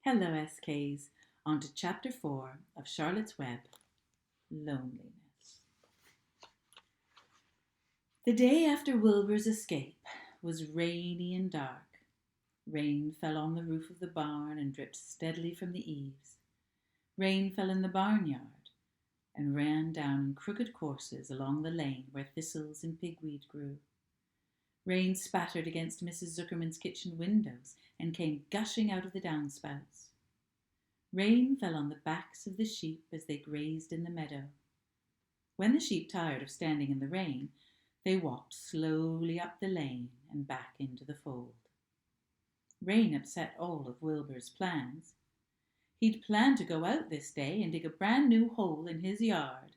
Hello, SKs. On to Chapter 4 of Charlotte's Web, Loneliness. The day after Wilbur's escape was rainy and dark. Rain fell on the roof of the barn and dripped steadily from the eaves. Rain fell in the barnyard and ran down in crooked courses along the lane where thistles and pigweed grew. Rain spattered against Mrs. Zuckerman's kitchen windows and came gushing out of the downspouts. Rain fell on the backs of the sheep as they grazed in the meadow. When the sheep tired of standing in the rain, they walked slowly up the lane and back into the fold. Rain upset all of Wilbur's plans. He'd planned to go out this day and dig a brand new hole in his yard,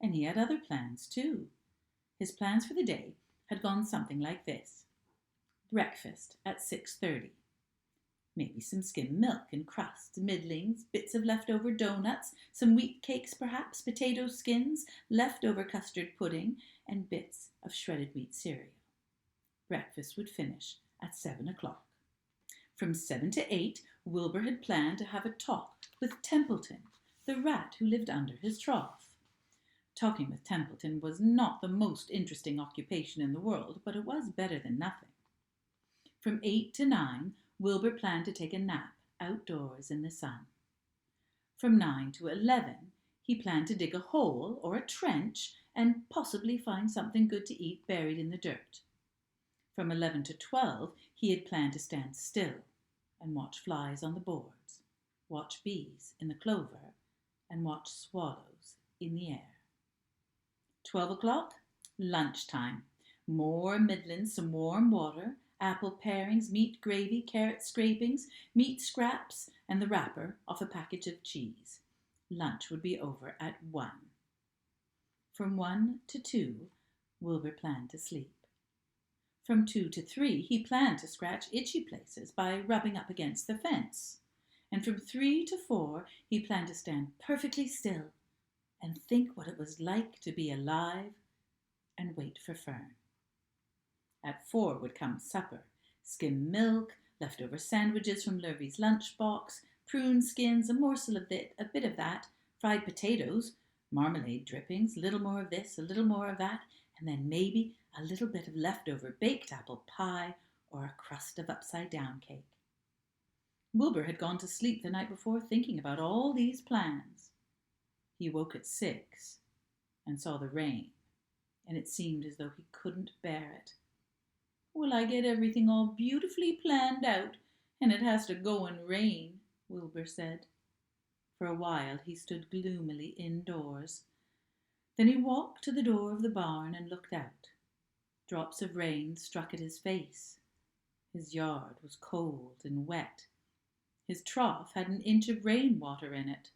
and he had other plans too. His plans for the day had gone something like this. Breakfast at 6:30. Maybe some skim milk and crusts, middlings, bits of leftover doughnuts, some wheat cakes perhaps, potato skins, leftover custard pudding, and bits of shredded wheat cereal. Breakfast would finish at 7 o'clock. From 7 to 8, Wilbur had planned to have a talk with Templeton, the rat who lived under his trough. Talking with Templeton was not the most interesting occupation in the world, but it was better than nothing. From 8 to 9, Wilbur planned to take a nap outdoors in the sun. From 9 to 11, he planned to dig a hole or a trench and possibly find something good to eat buried in the dirt. From 11 to 12, he had planned to stand still and watch flies on the boards, watch bees in the clover, and watch swallows in the air. 12 o'clock, lunchtime. More middlings, some warm water, apple parings, meat gravy, carrot scrapings, meat scraps, and the wrapper off a package of cheese. Lunch would be over at 1. From 1 to 2, Wilbur planned to sleep. From 2 to 3, he planned to scratch itchy places by rubbing up against the fence. And from 3 to 4, he planned to stand perfectly still and think what it was like to be alive and wait for Fern. At 4 would come supper, skim milk, leftover sandwiches from Lurvy's lunchbox, prune skins, a morsel of this, a bit of that, fried potatoes, marmalade drippings, a little more of this, a little more of that, and then maybe a little bit of leftover baked apple pie or a crust of upside-down cake. Wilbur had gone to sleep the night before thinking about all these plans. He woke at 6 and saw the rain, and it seemed as though he couldn't bear it. Will I get everything all beautifully planned out, and it has to go and rain, Wilbur said. For a while he stood gloomily indoors. Then he walked to the door of the barn and looked out. Drops of rain struck at his face. His yard was cold and wet. His trough had an inch of rainwater in it.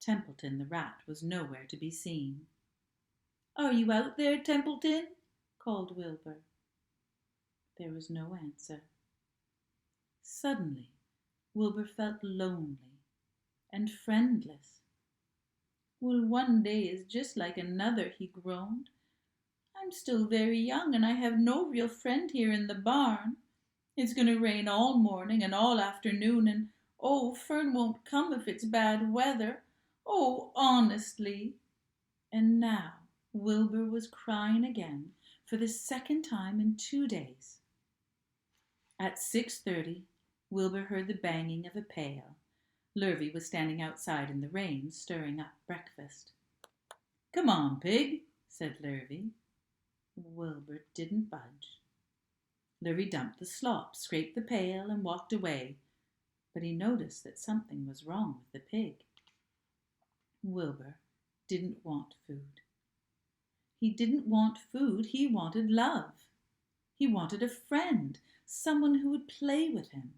Templeton the rat was nowhere to be seen. "Are you out there, Templeton?" called Wilbur. There was no answer. Suddenly, Wilbur felt lonely and friendless. "Well, one day is just like another," he groaned. "I'm still very young, and I have no real friend here in the barn. It's going to rain all morning and all afternoon, and oh, Fern won't come if it's bad weather. Oh, honestly." And now Wilbur was crying again for the second time in 2 days. At 6:30, Wilbur heard the banging of a pail. Lurvy was standing outside in the rain, stirring up breakfast. "Come on, pig," said Lurvy. Wilbur didn't budge. Lurvy dumped the slop, scraped the pail, and walked away, but he noticed that something was wrong with the pig. Wilbur didn't want food. He didn't want food, he wanted love. He wanted a friend, someone who would play with him.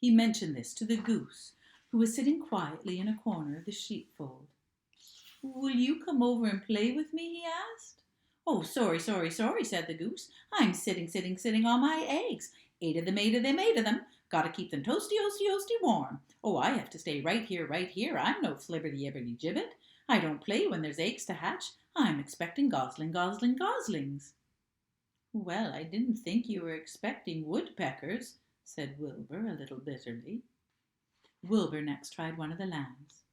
He mentioned this to the goose, who was sitting quietly in a corner of the sheepfold. "Will you come over and play with me?" he asked. "Oh, sorry," said the goose. "I'm sitting on my eggs. 8 of them, 8 of them, 8 of them. Gotta keep them toasty warm. Oh, I have to stay right here. I'm no flibberty-ibberty-gibbet. I don't play when there's eggs to hatch. I'm expecting goslings." "Well, I didn't think you were expecting woodpeckers," said Wilbur a little bitterly. Wilbur next tried one of the lambs.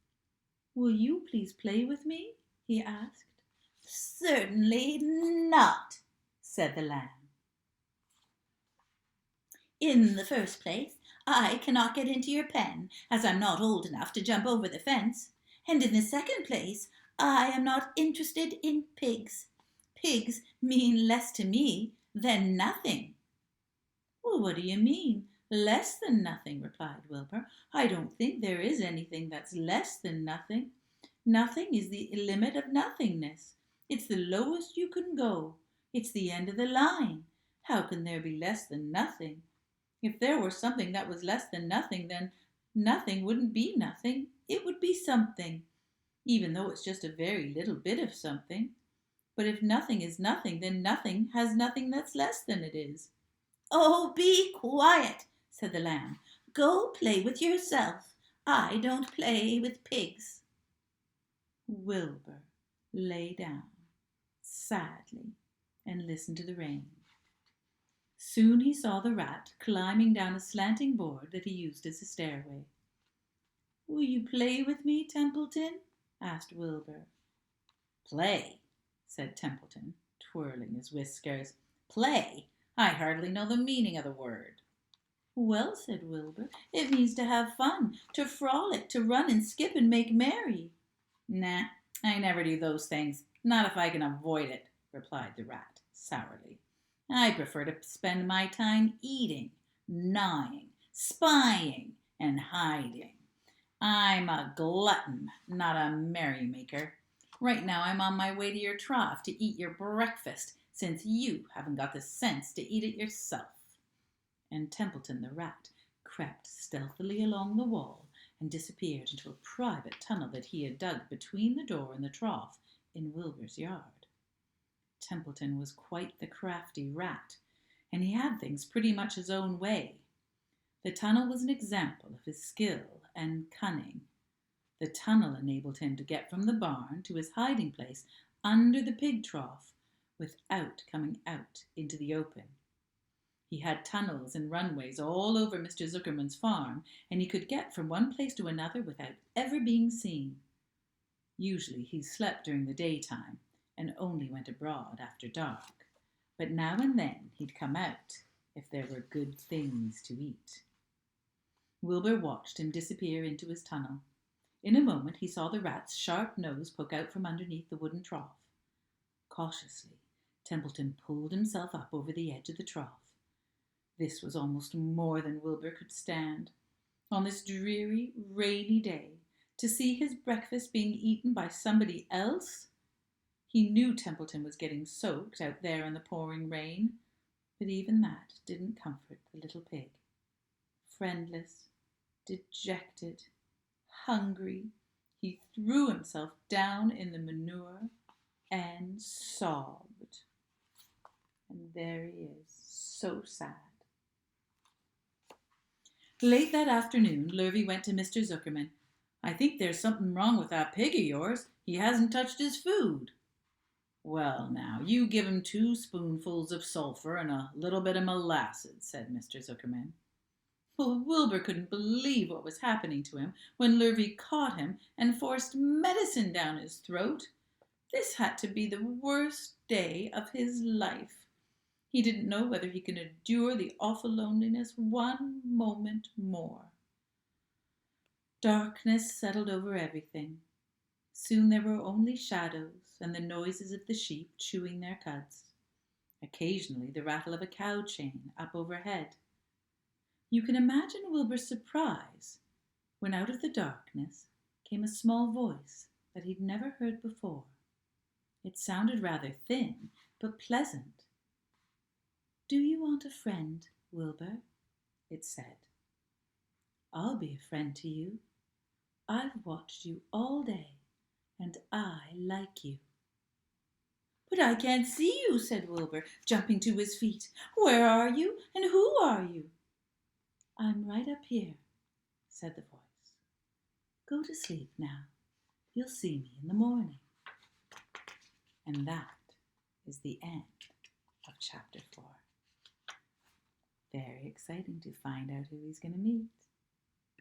"Will you please play with me?" he asked. "Certainly not," said the lamb. "In the first place, I cannot get into your pen, as I'm not old enough to jump over the fence. And in the second place, I am not interested in pigs. Pigs mean less to me than nothing." "Well, what do you mean, less than nothing?" replied Wilbur. "I don't think there is anything that's less than nothing. Nothing is the limit of nothingness. It's the lowest you can go. It's the end of the line. How can there be less than nothing? If there were something that was less than nothing, then nothing wouldn't be nothing. It would be something, even though it's just a very little bit of something. But if nothing is nothing, then nothing has nothing that's less than it is." "Oh, be quiet," said the lamb. "Go play with yourself. I don't play with pigs." Wilbur lay down sadly and listened to the rain. Soon he saw the rat climbing down a slanting board that he used as a stairway. "Will you play with me, Templeton?" asked Wilbur. "Play," said Templeton, twirling his whiskers. "Play? I hardly know the meaning of the word." "Well," said Wilbur, "it means to have fun, to frolic, to run and skip and make merry." "Nah, I never do those things, not if I can avoid it," replied the rat sourly. "I prefer to spend my time eating, gnawing, spying, and hiding. I'm a glutton, not a merrymaker. Right now I'm on my way to your trough to eat your breakfast, since you haven't got the sense to eat it yourself." And Templeton the rat crept stealthily along the wall and disappeared into a private tunnel that he had dug between the door and the trough in Wilbur's yard. Templeton was quite the crafty rat, and he had things pretty much his own way. The tunnel was an example of his skill and cunning. The tunnel enabled him to get from the barn to his hiding place under the pig trough without coming out into the open. He had tunnels and runways all over Mr. Zuckerman's farm, and he could get from one place to another without ever being seen. Usually he slept during the daytime and only went abroad after dark, but now and then he'd come out if there were good things to eat. Wilbur watched him disappear into his tunnel. In a moment he saw the rat's sharp nose poke out from underneath the wooden trough. Cautiously, Templeton pulled himself up over the edge of the trough. This was almost more than Wilbur could stand. On this dreary, rainy day, to see his breakfast being eaten by somebody else. He knew Templeton was getting soaked out there in the pouring rain, but even that didn't comfort the little pig. Friendless, dejected, hungry, he threw himself down in the manure and sobbed. And there he is, so sad. Late that afternoon, Lurvy went to Mr. Zuckerman. "I think there's something wrong with that pig of yours. He hasn't touched his food." "Well, now, you give him 2 spoonfuls of sulphur and a little bit of molasses," said Mr. Zuckerman. Well, Wilbur couldn't believe what was happening to him when Lurvy caught him and forced medicine down his throat. This had to be the worst day of his life. He didn't know whether he could endure the awful loneliness one moment more. Darkness settled over everything. Soon there were only shadows and the noises of the sheep chewing their cuds. Occasionally the rattle of a cow chain up overhead. You can imagine Wilbur's surprise when out of the darkness came a small voice that he'd never heard before. It sounded rather thin, but pleasant. "Do you want a friend, Wilbur?" it said. "I'll be a friend to you. I've watched you all day, and I like you." "But I can't see you," said Wilbur, jumping to his feet. "Where are you, and who are you?" "I'm right up here," said the voice. "Go to sleep now. You'll see me in the morning." And that is the end of chapter 4. Very exciting to find out who he's going to meet.